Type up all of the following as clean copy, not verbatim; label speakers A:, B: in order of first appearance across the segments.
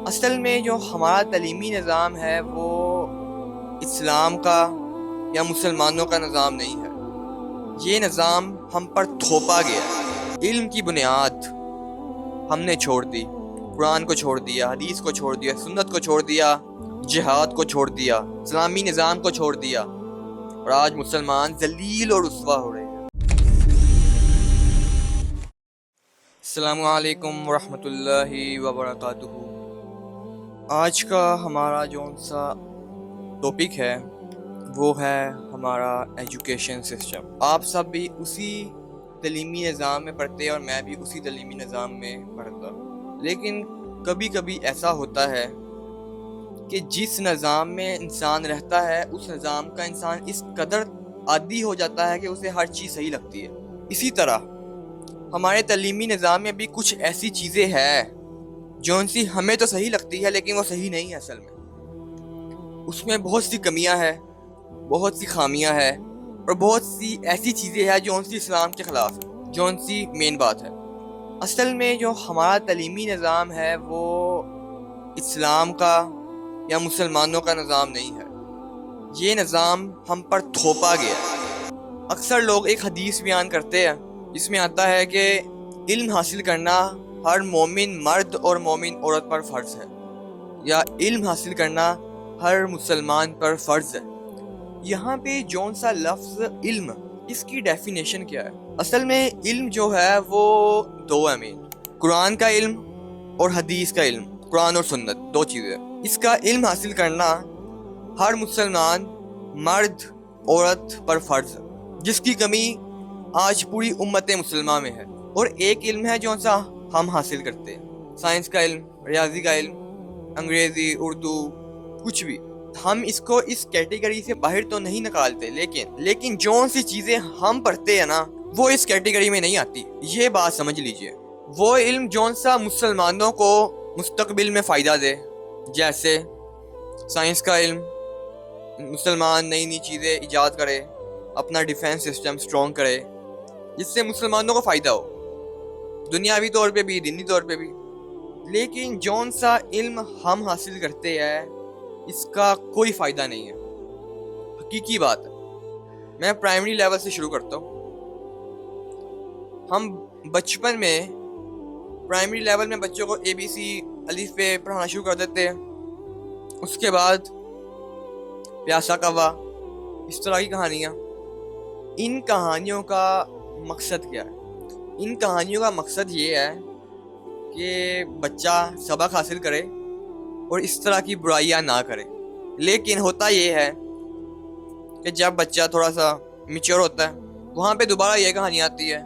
A: اصل میں جو ہمارا تعلیمی نظام ہے وہ اسلام کا یا مسلمانوں کا نظام نہیں ہے. یہ نظام ہم پر تھوپا گیا ہے. علم کی بنیاد ہم نے چھوڑ دی. قرآن کو چھوڑ دیا، حدیث کو چھوڑ دیا، سنت کو چھوڑ دیا، جہاد کو چھوڑ دیا، اسلامی نظام کو چھوڑ دیا، اور آج مسلمان ذلیل اور رسوا ہو رہے ہیں. السلام علیکم ورحمۃ اللہ وبرکاتہ. آج کا ہمارا جو سا ٹاپک ہے وہ ہے ہمارا ایجوکیشن سسٹم. آپ سب بھی اسی تعلیمی نظام میں پڑھتے ہیں اور میں بھی اسی تعلیمی نظام میں پڑھتا ہوں. لیکن کبھی کبھی ایسا ہوتا ہے کہ جس نظام میں انسان رہتا ہے اس نظام کا انسان اس قدر عادی ہو جاتا ہے کہ اسے ہر چیز صحیح لگتی ہے. اسی طرح ہمارے تعلیمی نظام میں بھی کچھ ایسی چیزیں ہیں جو ان سی ہمیں تو صحیح لگتی ہے لیکن وہ صحیح نہیں ہے. اصل میں اس میں بہت سی کمیاں ہیں، بہت سی خامیاں ہیں، اور بہت سی ایسی چیزیں ہیں جو ان سی اسلام کے خلاف ہے، جو ان سی مین بات ہے. اصل میں جو ہمارا تعلیمی نظام ہے وہ اسلام کا یا مسلمانوں کا نظام نہیں ہے. یہ نظام ہم پر تھوپا گیا ہے. اکثر لوگ ایک حدیث بیان کرتے ہیں جس میں آتا ہے کہ علم حاصل کرنا ہر مومن مرد اور مومن عورت پر فرض ہے، یا علم حاصل کرنا ہر مسلمان پر فرض ہے. یہاں پہ جون سا لفظ علم، اس کی ڈیفینیشن کیا ہے؟ اصل میں علم جو ہے وہ دو ہے مین: قرآن کا علم اور حدیث کا علم. قرآن اور سنت دو چیزیں. اس کا علم حاصل کرنا ہر مسلمان مرد عورت پر فرض ہے، جس کی کمی آج پوری امت مسلمہ میں ہے. اور ایک علم ہے جو سا ہم حاصل کرتے ہیں، سائنس کا علم، ریاضی کا علم، انگریزی، اردو، کچھ بھی. ہم اس کو اس کیٹیگری سے باہر تو نہیں نکالتے، لیکن جون سی چیزیں ہم پڑھتے ہیں نا وہ اس کیٹیگری میں نہیں آتی. یہ بات سمجھ لیجئے. وہ علم جون سا مسلمانوں کو مستقبل میں فائدہ دے، جیسے سائنس کا علم، مسلمان نئی نئی چیزیں ایجاد کرے، اپنا ڈیفینس سسٹم سٹرونگ کرے جس سے مسلمانوں کو فائدہ ہو، دنیاوی طور پہ بھی دینی طور پہ بھی. لیکن جون سا علم ہم حاصل کرتے ہیں اس کا کوئی فائدہ نہیں ہے. حقیقی بات ہے. میں پرائمری لیول سے شروع کرتا ہوں. ہم بچپن میں پرائمری لیول میں بچوں کو اے بی سی الف پہ پڑھانا شروع کر دیتے ہیں. اس کے بعد پیاسا کوا، اس طرح کی کہانیاں. ان کہانیوں کا مقصد کیا ہے؟ ان کہانیوں کا مقصد یہ ہے کہ بچہ سبق حاصل کرے اور اس طرح کی برائیاں نہ کرے. لیکن ہوتا یہ ہے کہ جب بچہ تھوڑا سا میچور ہوتا ہے وہاں پہ دوبارہ یہ کہانی آتی ہے.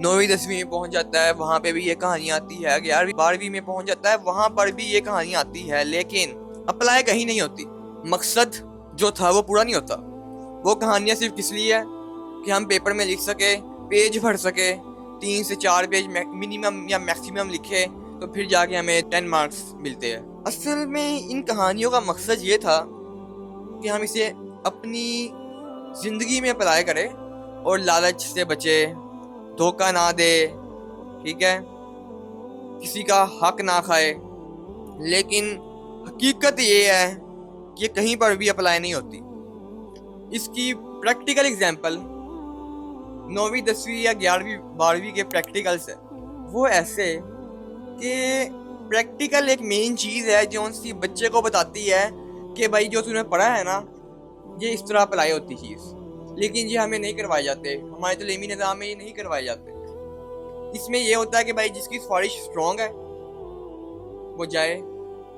A: 9ویں 10ویں میں پہنچ جاتا ہے وہاں پہ بھی یہ کہانی آتی ہے. 11ویں 12ویں میں پہنچ جاتا ہے وہاں پر بھی یہ کہانی آتی ہے. لیکن اپلائی کہیں نہیں ہوتی. مقصد جو تھا وہ پورا نہیں ہوتا. وہ کہانیاں صرف کس لیے ہے کہ ہم پیپر میں لکھ سکے، پیج بھر سکے، 3 سے 4 پیج منیمم یا میکسیمم لکھے تو پھر جا کے ہمیں 10 مارکس ملتے ہیں. اصل میں ان کہانیوں کا مقصد یہ تھا کہ ہم اسے اپنی زندگی میں اپلائی کریں اور لالچ سے بچے، دھوکہ نہ دے، ٹھیک ہے، کسی کا حق نہ کھائے. لیکن حقیقت یہ ہے کہ کہیں پر بھی اپلائی نہیں ہوتی. اس کی پریکٹیکل ایگزامپل 9ویں 10ویں یا 11ویں 12ویں کے پریکٹیکلس ہیں. وہ ایسے کہ پریکٹیکل ایک مین چیز ہے جو اسی بچے کو بتاتی ہے کہ بھائی جو تم نے پڑھا ہے نا یہ اس طرح اپلائی ہوتی چیز. لیکن یہ ہمیں نہیں کروائے جاتے، ہمارے تعلیمی نظام میں یہ نہیں کروائے جاتے. اس میں یہ ہوتا ہے کہ بھائی جس کی سفارش سٹرونگ ہے وہ جائے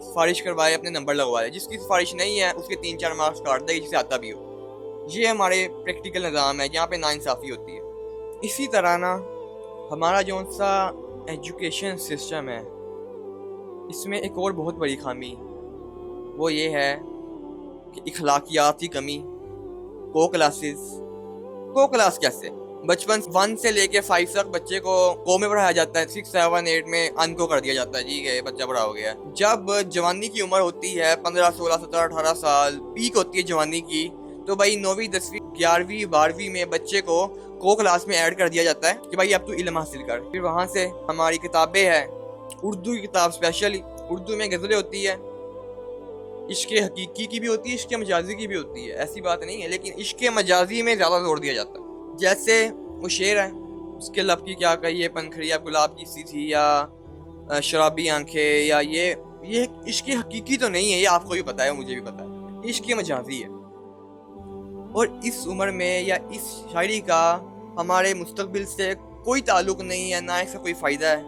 A: سفارش کروائے، اپنے نمبر لگوائے. جس کی سفارش نہیں ہے اس کے 3-4 مارکس کاٹ دے جسے آتا بھی ہو. یہ ہمارے پریکٹیکل نظام ہے جہاں پہ ناانصافی ہوتی ہے. اسی طرح نا ہمارا جو سا ایجوکیشن سسٹم ہے اس میں ایک اور بہت بڑی خامی وہ یہ ہے کہ اخلاقیات کی کمی. کو کلاس کیسے؟ بچپن 1 سے لے کے 5 تک بچے کو میں پڑھایا جاتا ہے. 6 7 8 میں ان کو کر دیا جاتا ہے، جی کہ بچہ بڑا ہو گیا. جب جوانی کی عمر ہوتی ہے 15 16 17 18 سال، پیک ہوتی ہے جوانی کی، تو بھائی 9ویں 10ویں 11ویں 12ویں میں بچے کو کلاس میں ایڈ کر دیا جاتا ہے کہ بھائی اب تو علم حاصل کر. پھر وہاں سے ہماری کتابیں ہیں، اردو کی کتاب اسپیشلی اردو میں غزلیں ہوتی ہے، عشق حقیقی کی بھی ہوتی ہے، عشق مجازی کی بھی ہوتی ہے، ایسی بات نہیں ہے، لیکن عشق مجازی میں زیادہ زور دیا جاتا ہے. جیسے وہ شعر ہے، اس کے لب کی کیا کہیے پنکھڑیاں گلاب کی سی تھی، یا شرابی آنکھیں، یا یہ عشق حقیقی تو نہیں ہے، یہ آپ کو بھی پتا ہے، مجھے بھی پتا ہے، عشق مجازی ہے. اور اس عمر میں یا اس شاعری کا ہمارے مستقبل سے کوئی تعلق نہیں ہے، نہ اس کا کوئی فائدہ ہے.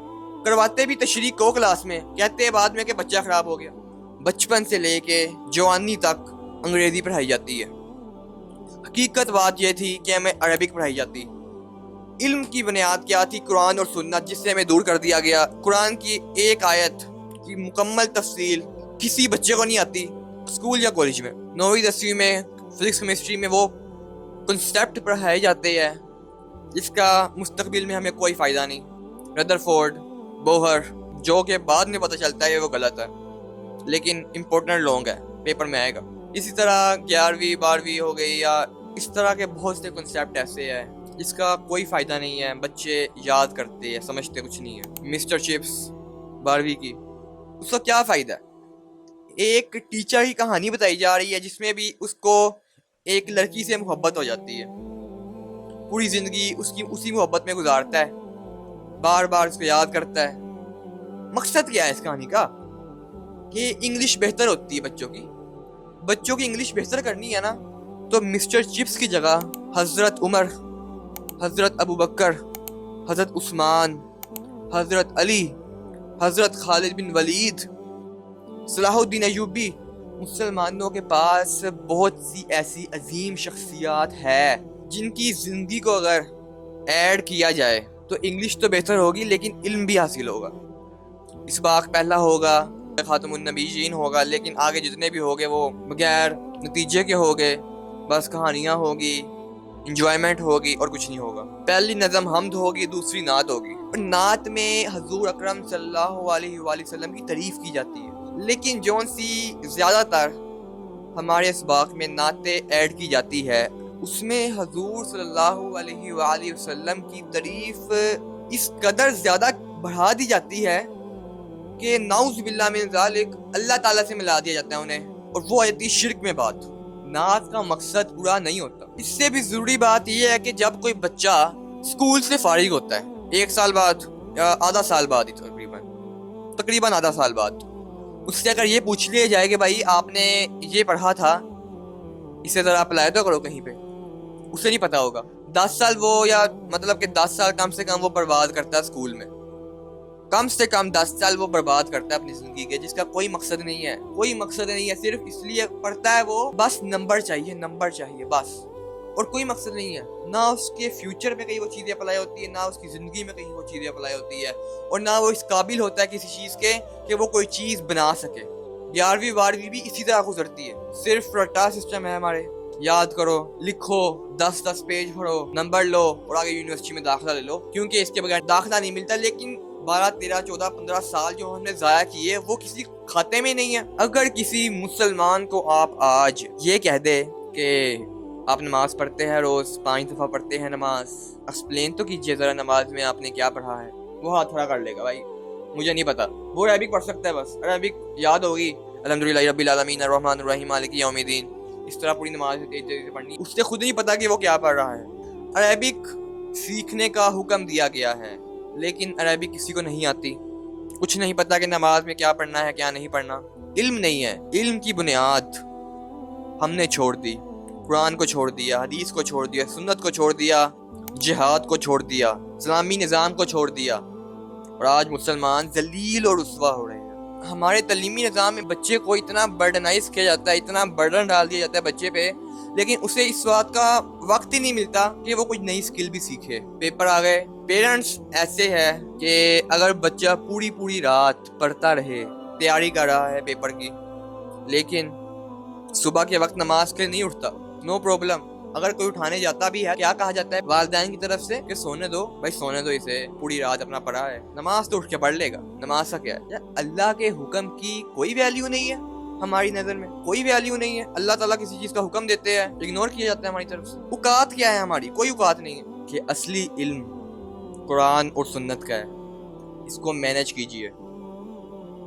A: کرواتے بھی تشریح کو کلاس میں، کہتے ہیں بعد میں کہ بچہ خراب ہو گیا. بچپن سے لے کے جوانی تک انگریزی پڑھائی جاتی ہے. حقیقت بات یہ تھی کہ ہمیں عربک پڑھائی جاتی. علم کی بنیاد کیا تھی؟ قرآن اور سنت، جس سے ہمیں دور کر دیا گیا. قرآن کی ایک آیت کی مکمل تفصیل کسی بچے کو نہیں آتی اسکول یا کالج میں. 9ویں 10ویں میں فزکس کیمسٹری میں وہ کنسیپٹ پڑھائے جاتے ہیں جس کا مستقبل میں ہمیں کوئی فائدہ نہیں. ردرفورڈ، بوہر، جو کہ بعد میں پتہ چلتا ہے وہ غلط ہے، لیکن امپورٹنٹ لونگ ہے، پیپر میں آئے گا. اسی طرح 11ویں 12ویں ہو گئی، یا اس طرح کے بہت سے کنسیپٹ ایسے ہیں جس کا کوئی فائدہ نہیں ہے، بچے یاد کرتے ہیں، سمجھتے کچھ نہیں ہے. مسٹر چپس 12ویں کی، اس کا کیا فائدہ ہے؟ ایک ٹیچر کی کہانی بتائی جا رہی ہے جس میں بھی اس کو ایک لڑکی سے محبت ہو جاتی ہے، پوری زندگی اسی محبت میں گزارتا ہے، بار بار اس کو یاد کرتا ہے. مقصد کیا ہے اس کہانی کا؟ کہ انگلش بہتر ہوتی ہے بچوں کی انگلش بہتر کرنی ہے نا، تو مسٹر چپس کی جگہ حضرت عمر، حضرت ابو بکر، حضرت عثمان، حضرت علی، حضرت خالد بن ولید، صلاح الدین ایوبی. مسلمانوں کے پاس بہت سی ایسی عظیم شخصیات ہے جن کی زندگی کو اگر ایڈ کیا جائے تو انگلش تو بہتر ہوگی، لیکن علم بھی حاصل ہوگا. اسباق پہلا ہوگا، خاتم النبیین ہوگا، لیکن آگے جتنے بھی ہوگے وہ بغیر نتیجے کے ہوگے، بس کہانیاں ہوگی، انجوائمنٹ ہوگی اور کچھ نہیں ہوگا. پہلی نظم حمد ہوگی، دوسری نعت ہوگی، اور نعت میں حضور اکرم صلی اللہ علیہ وآلہ وسلم کی تعریف کی جاتی ہے. لیکن جون سی زیادہ تر ہمارے اسباق میں نعتیں ایڈ کی جاتی ہے، اس میں حضور صلی اللہ علیہ وآلہ وسلم کی تعریف اس قدر زیادہ بڑھا دی جاتی ہے کہ نعوذ باللہ من ذالک اللہ تعالیٰ سے ملا دیا جاتا ہے انہیں، اور وہ آتی شرک میں بات. نعت کا مقصد برا نہیں ہوتا. اس سے بھی ضروری بات یہ ہے کہ جب کوئی بچہ اسکول سے فارغ ہوتا ہے 1 سال بعد یا آدھا سال بعد ہی تقریباً آدھا سال بعد، اس سے اگر یہ پوچھ لیا جائے کہ بھائی آپ نے یہ پڑھا تھا، اسے ذرا اپلائی تو کرو کہیں پہ، اسے نہیں پتا ہوگا. 10 سال وہ، یا مطلب کہ 10 سال کم سے کم وہ برباد کرتا ہے اسکول میں، کم سے کم 10 سال وہ برباد کرتا ہے اپنی زندگی کے، جس کا کوئی مقصد نہیں ہے، صرف اس لیے پڑھتا ہے وہ بس نمبر چاہیے بس، اور کوئی مقصد نہیں ہے. نہ اس کے فیوچر میں کہیں وہ چیزیں اپلائی ہوتی ہے، نہ اس کی زندگی میں کہیں وہ چیزیں اپلائی ہوتی ہے، اور نہ وہ اس قابل ہوتا ہے کسی چیز کے کہ وہ کوئی چیز بنا سکے. 11ویں 12ویں بھی اسی طرح گزرتی ہے، صرف رٹا سسٹم ہے ہمارے، یاد کرو، لکھو، 10 پیج پڑھو، نمبر لو اور آگے یونیورسٹی میں داخلہ لے لو، کیونکہ اس کے بغیر داخلہ نہیں ملتا. لیکن 12 13 14 15 سال جو ہم نے ضائع کیے وہ کسی کھاتے میں نہیں ہے. اگر کسی مسلمان کو آپ آج یہ کہہ دے کہ آپ نماز پڑھتے ہیں، روز 5 دفعہ پڑھتے ہیں نماز، ایکسپلین تو کیجئے ذرا نماز میں آپ نے کیا پڑھا ہے، وہ ہاتھ کھڑا کر لے گا بھائی مجھے نہیں پتا. وہ عربک پڑھ سکتا ہے، بس عربک یاد ہوگی، الحمدللہ رب العالمین الرحمن الرحیم مالک یوم الدین، اس طرح پوری نماز تیز سے پڑھنی. اس سے خود نہیں پتا کہ وہ کیا پڑھ رہا ہے. عربک سیکھنے کا حکم دیا گیا ہے، لیکن عربک کسی کو نہیں آتی، کچھ نہیں پتا کہ نماز میں کیا پڑھنا ہے کیا نہیں پڑھنا. علم نہیں ہے. علم کی بنیاد ہم نے چھوڑ دی، قرآن کو چھوڑ دیا، حدیث کو چھوڑ دیا، سنت کو چھوڑ دیا، جہاد کو چھوڑ دیا، اسلامی نظام کو چھوڑ دیا، اور آج مسلمان ذلیل اور رسوا ہو رہے ہیں. ہمارے تعلیمی نظام میں بچے کو اتنا برڈنائز کیا جاتا ہے، اتنا برڈن ڈال دیا جاتا ہے بچے پہ، لیکن اسے اس بات کا وقت ہی نہیں ملتا کہ وہ کوئی نئی سکل بھی سیکھے. پیپر آ گئے، پیرنٹس ایسے ہے کہ اگر بچہ پوری رات پڑھتا رہے، تیاری کر رہا ہے پیپر کی، لیکن صبح کے وقت نماز کے لیے نہیں اٹھتا، نو پرابلم. اگر کوئی اٹھانے جاتا بھی ہے، کیا کہا جاتا ہے والدین کی طرف سے کہ سونے دو بھائی، سونے دو اسے، پوری رات اپنا پڑھا ہے، نماز تو اٹھ کے پڑھ لے گا. نماز کا کیا ہے؟ اللہ کے حکم کی کوئی ویلیو نہیں ہے ہماری نظر میں، کوئی ویلیو نہیں ہے. اللہ تعالیٰ کسی چیز کا حکم دیتے ہیں، اگنور کیا جاتا ہے ہماری طرف سے. اوقات کیا ہے ہماری؟ کوئی اوقات نہیں ہے. کہ اصلی علم قرآن اور سنت کا ہے، اس کو مینج کیجئے.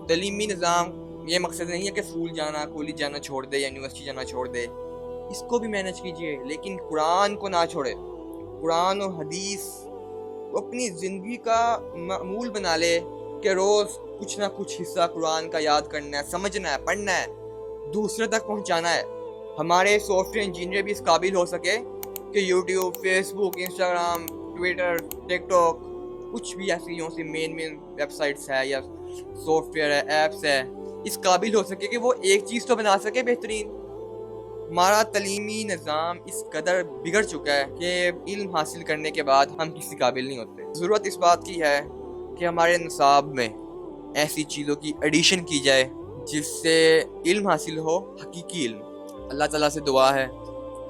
A: تعلیمی نظام یہ مقصد نہیں ہے کہ اسکول جانا کالج جانا چھوڑ دے یا یونیورسٹی جانا چھوڑ دے، اس کو بھی مینج کیجیے، لیکن قرآن کو نہ چھوڑے۔ قرآن و حدیث کو اپنی زندگی کا معمول بنا لے کہ روز کچھ نہ کچھ حصہ قرآن کا یاد کرنا ہے، سمجھنا ہے، پڑھنا ہے، دوسرے تک پہنچانا ہے۔ ہمارے سافٹ ویئر انجینئر بھی اس قابل ہو سکے کہ یوٹیوب، فیس بک، انسٹاگرام، ٹویٹر، ٹک ٹاک، کچھ بھی ایسی مین ویب سائٹس ہے یا سافٹ ویئر ہے، ایپس ہے، اس قابل ہو سکے کہ وہ ایک چیز تو بنا سکے بہترین۔ ہمارا تعلیمی نظام اس قدر بگڑ چکا ہے کہ علم حاصل کرنے کے بعد ہم کسی قابل نہیں ہوتے۔ ضرورت اس بات کی ہے کہ ہمارے نصاب میں ایسی چیزوں کی ایڈیشن کی جائے جس سے علم حاصل ہو، حقیقی علم۔ اللہ تعالیٰ سے دعا ہے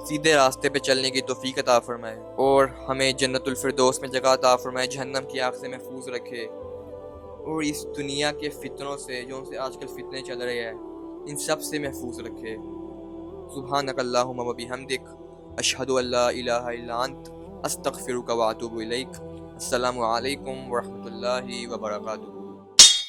A: سیدھے راستے پہ چلنے کی توفیق عطا فرمائے اور ہمیں جنت الفردوس میں جگہ عطا فرمائے، جہنم کی آگ سے محفوظ رکھے، اور اس دنیا کے فتنوں سے جو سے آج کل فتنے چل رہے ہیں ان سب سے محفوظ رکھے۔ سبحانک اللہم و بحمدک، اشہد ان لا الہ الا انت، استغفرک و اتوب الیک۔ السلام علیکم ورحمۃ اللہ وبرکاتہ۔